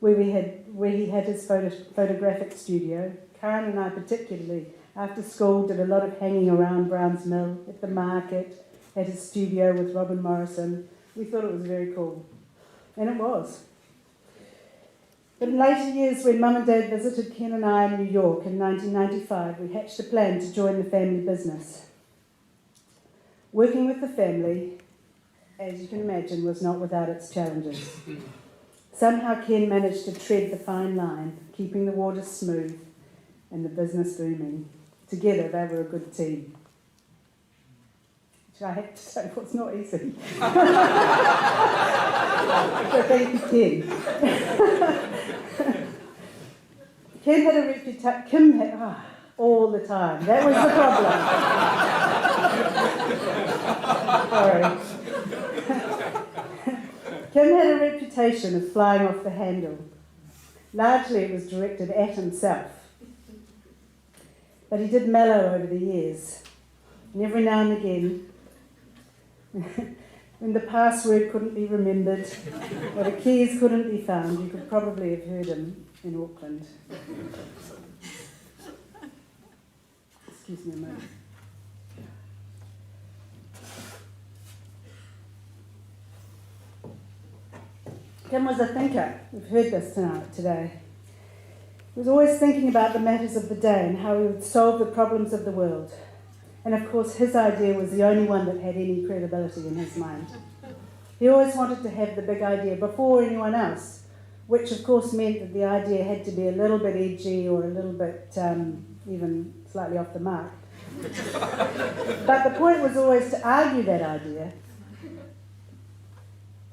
where he had his photographic studio. Karen and I particularly, after school, did a lot of hanging around Brown's Mill, at the market, at his studio with Robin Morrison. We thought it was very cool. And it was. But in later years, when Mum and Dad visited Ken and I in New York in 1995, we hatched a plan to join the family business. Working with the family, as you can imagine, was not without its challenges. Somehow Ken managed to tread the fine line, keeping the water smooth and the business booming. Together, they were a good team. Which I have to say was not easy. So thank you, Ken. Kim had a reputation, all the time. That was the problem. Sorry. Kim had a reputation of flying off the handle. Largely it was directed at himself. But he did mellow over the years. And every now and again, when the password couldn't be remembered or the keys couldn't be found, you could probably have heard him in Auckland. Excuse me a moment. Kim was a thinker. We've heard this today. He was always thinking about the matters of the day and how he would solve the problems of the world. And of course, his idea was the only one that had any credibility in his mind. He always wanted to have the big idea before anyone else, which of course meant that the idea had to be a little bit edgy or a little bit even slightly off the mark. But the point was always to argue that idea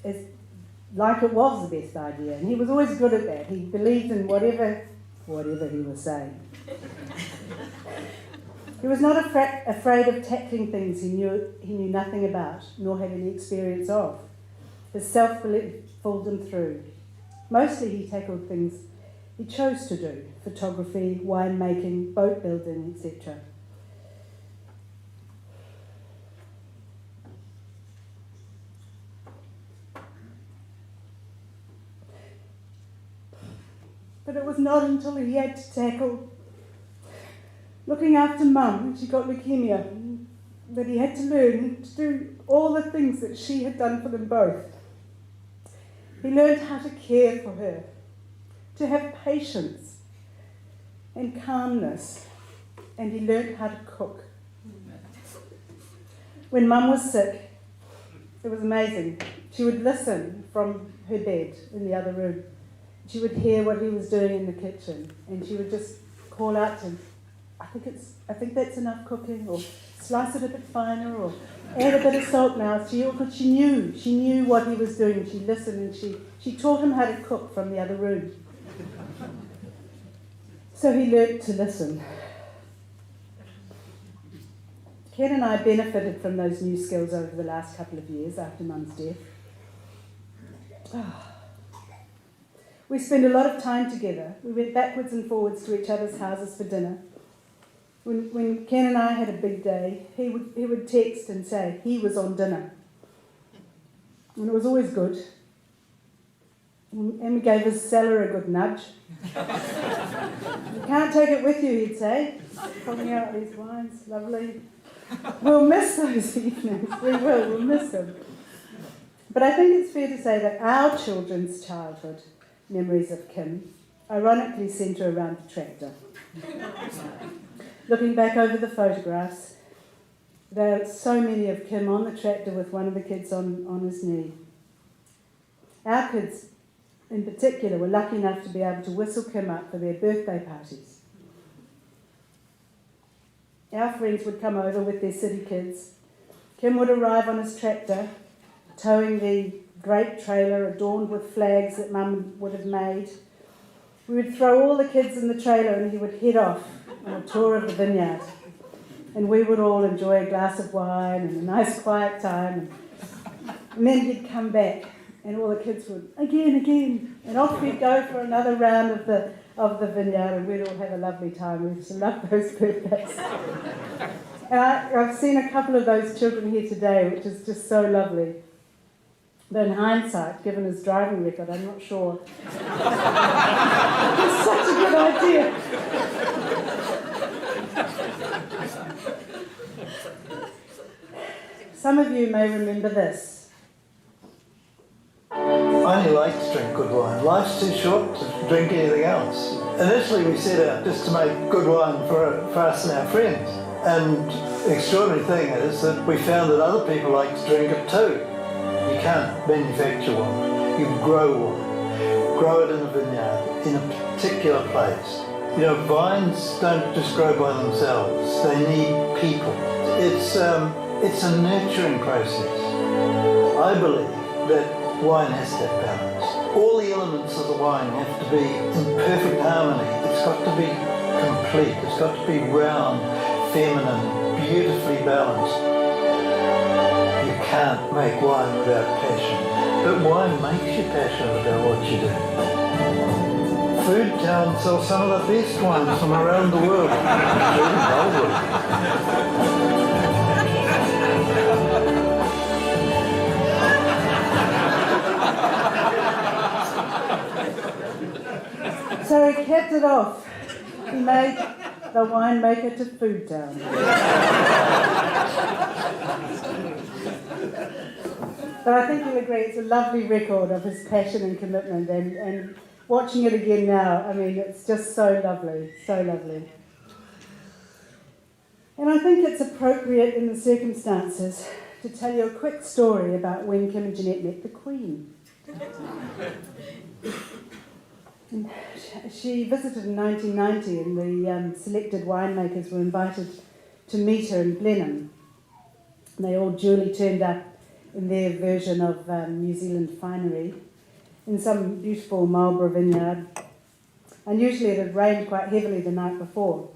as like it was the best idea. And he was always good at that. He believed in whatever he was saying. He was not afraid of tackling things he knew nothing about, nor had any experience of. His self-belief pulled him through. Mostly he tackled things he chose to do: photography, winemaking, boat building, etc. But it was not until he had to tackle looking after Mum when she got leukemia that he had to learn to do all the things that she had done for them both. He learned how to care for her, to have patience and calmness, and he learned how to cook. When Mum was sick, it was amazing. She would listen from her bed in the other room. She would hear what he was doing in the kitchen, and she would just call out to him, I think that's enough cooking, or slice it a bit finer, or add a bit of salt now. She knew what he was doing. She listened, and she taught him how to cook from the other room. So he learnt to listen. Ken and I benefited from those new skills over the last couple of years after Mum's death. We spent a lot of time together. We went backwards and forwards to each other's houses for dinner. When Ken and I had a big day, he would text and say he was on dinner. And it was always good. And we gave his cellar a good nudge. You can't take it with you, he'd say. Pulling out these wines, lovely. We'll miss those evenings. We'll miss them. But I think it's fair to say that our children's childhood memories of Kim ironically centre around the tractor. Looking back over the photographs, there are so many of Kim on the tractor with one of the kids on his knee. Our kids, in particular, were lucky enough to be able to whistle Kim up for their birthday parties. Our friends would come over with their city kids. Kim would arrive on his tractor, towing the great trailer adorned with flags that Mum would have made. We would throw all the kids in the trailer and he would head off on a tour of the vineyard. And we would all enjoy a glass of wine and a nice quiet time. And then he'd come back and all the kids would, again, and off we'd go for another round of the vineyard, and we'd all have a lovely time. We used to love those birthdays. And I've seen a couple of those children here today, which is just so lovely. But in hindsight, given his driving record, I'm not sure. It's such a good idea. Some of you may remember this. I only like to drink good wine. Life's too short to drink anything else. Initially we set out just to make good wine for us and our friends. And the extraordinary thing is that we found that other people like to drink it too. You can't manufacture wine. You grow wine. Grow it in a vineyard, in a particular place. You know, vines don't just grow by themselves. They need people. It's a nurturing process. I believe that wine has to have balance. All the elements of the wine have to be in perfect harmony. It's it's got to be complete. It's got to be round, feminine, beautifully balanced. You can't make wine without passion. But wine makes you passionate about what you do. Food Town sells some of the best wines from around the world, including Goldwater. So he kept it off. He made the winemaker to Food Town. But I think you'll agree it's a lovely record of his passion and commitment, and watching it again now, I mean, it's just so lovely, so lovely. And I think it's appropriate in the circumstances to tell you a quick story about when Kim and Jeanette met the Queen. And she visited in 1990, and the selected winemakers were invited to meet her in Blenheim. And they all duly turned up in their version of New Zealand finery in some beautiful Marlborough vineyard. And usually it had rained quite heavily the night before,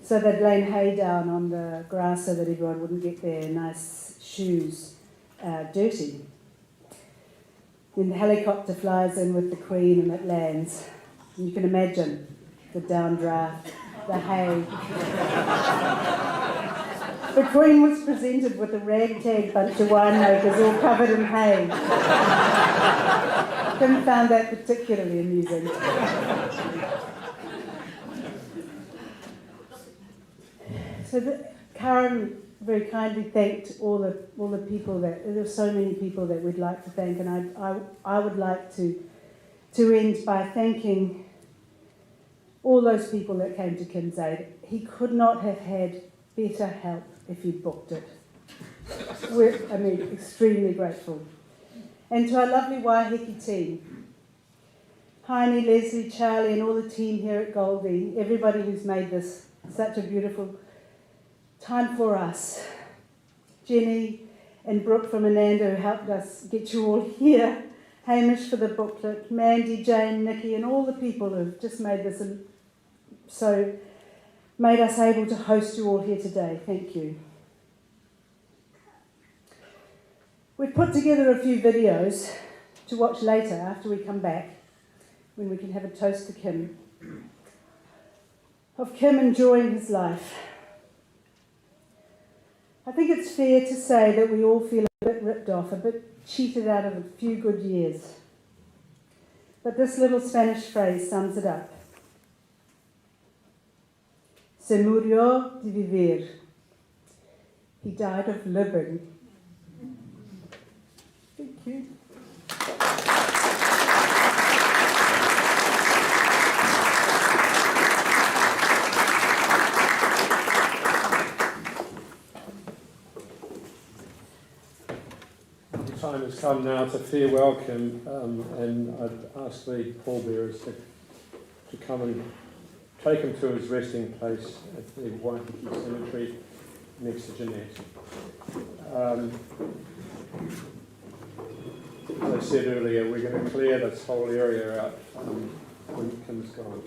so they'd lain hay down on the grass so that everyone wouldn't get their nice shoes dirty. Then the helicopter flies in with the Queen and it lands. And you can imagine the downdraft, the hay. The Queen was presented with a ragtag bunch of winemakers all covered in hay. Kim found that particularly amusing. So Karen very kindly thanked all the people that there were so many people that we'd like to thank, and I would like to end by thanking all those people that came to Kim's aid. He could not have had better help if he'd booked it. We're, extremely grateful. And to our lovely Waiheke team, Heine, Leslie, Charlie, and all the team here at Goldie, everybody who's made this such a beautiful time for us. Jenny and Brooke from Ananda who helped us get you all here. Hamish for the booklet, Mandy, Jane, Nikki, and all the people who've just made this made us able to host you all here today. Thank you. We've put together a few videos to watch later after we come back, when we can have a toast to Kim, of Kim enjoying his life. I think it's fair to say that we all feel a bit ripped off, a bit cheated out of a few good years. But this little Spanish phrase sums it up. Se murió de vivir. He died of living. Thank you. The time has come now to farewell Kim, and I'd ask the pallbearers to come and take him to his resting place at the Waiheke Cemetery next to Jeanette. As I said earlier, we're going to clear this whole area out when Kim's gone.